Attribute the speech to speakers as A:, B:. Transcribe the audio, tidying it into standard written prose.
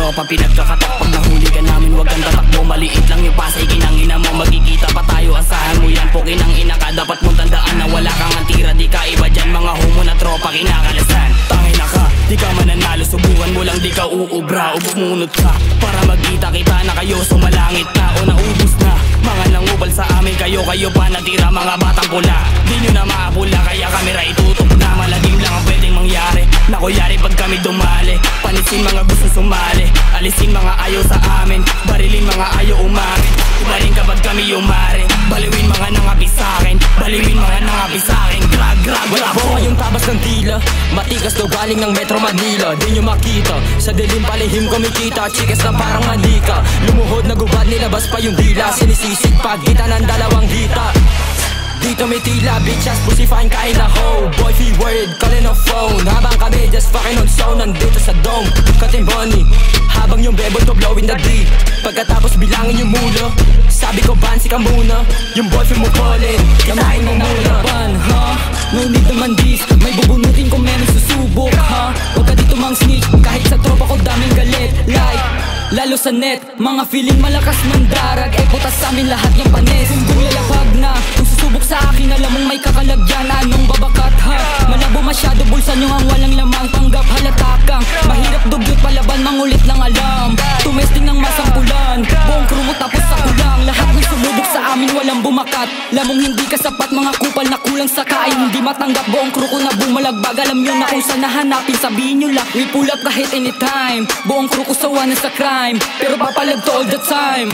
A: tropa pinagkakatak. Pag nahuli ka namin wag kang tatakbo. Maliit lang yung pasay kinangina mo. Magkikita pa tayo asahan mo yan. Pukin ang ina ka dapat mong tandaan na wala kang antira. Di ka iba dyan mga homo na tropa kinakalasan. Tangin na ka, di ka mananalo. Subukan mo lang di ka uubra o bumunot ka. Para magkita-kita na kayo sumalangit na o naubos na. Mga nangubal sa amin kayo pa natira mga batang pula. Di nyo na maapula kaya kamera itutok na. Malalim lang ang pwedeng mangyari. Nakuyari pag kami dumali. Panisin mga gusto sumali. Alisin mga ayaw sa amin. Barilin mga ayaw umamin. Ibarin kapag kami umari. Baliwin mga nangapi sa'kin. Baliwin mga nangapi sa'kin. Grag, grag,
B: wala po kayong tabas ng tila. Matikas daw galing ng Metro Manila. Di nyo makita, sa dilim palihim kumikita. Chikas na parang manika. Lumuhod na gubad, nilabas pa yung dila. Sinisisig pagitan ng dalawang hita. Dito may tila, bitches, pusifine kain na ho. Boy, word, calling on phone. Habang kami just fucking on zone. Nandito sa dome, cutting bunny. Habang yung bebo to blow in the deep. Pagkatapos bilangin yung mulo. Sabi ko bansi ka muna. Yung boyfriend mo calling, kinain mo muna.
C: No need naman this. May bubunutin kung meron susubok, ha? Huwag ka dito mang snitch. Kahit sa tropa ko daming galit. Like, lalo sa net. Mga feeling malakas ng darag. Putas sa amin lahat yung panes. Kung lalapag na, kung susubok sa akin, alam mong may kakalagyan. Anong babakat, ha? Malabo masyado, bulsa nyo ang walang lamang. Panggap halata kang mahirap dugyot palaban, mangulit ng alam. Tumesting ng masangkulan. Buong crew mo tapos sa kulang. Lahat ng sumubok sa amin walang bumakat. Lamong hindi ka sapat, mga kupal na kulang sa kain. Hindi matanggap, buong crew ko na bumalagbag. Alam nyo na kung saan nahanapin, sabihin nyo lang. We pull up kahit anytime. Buong crew ko sawa na sa crime, pero papalag to all the time.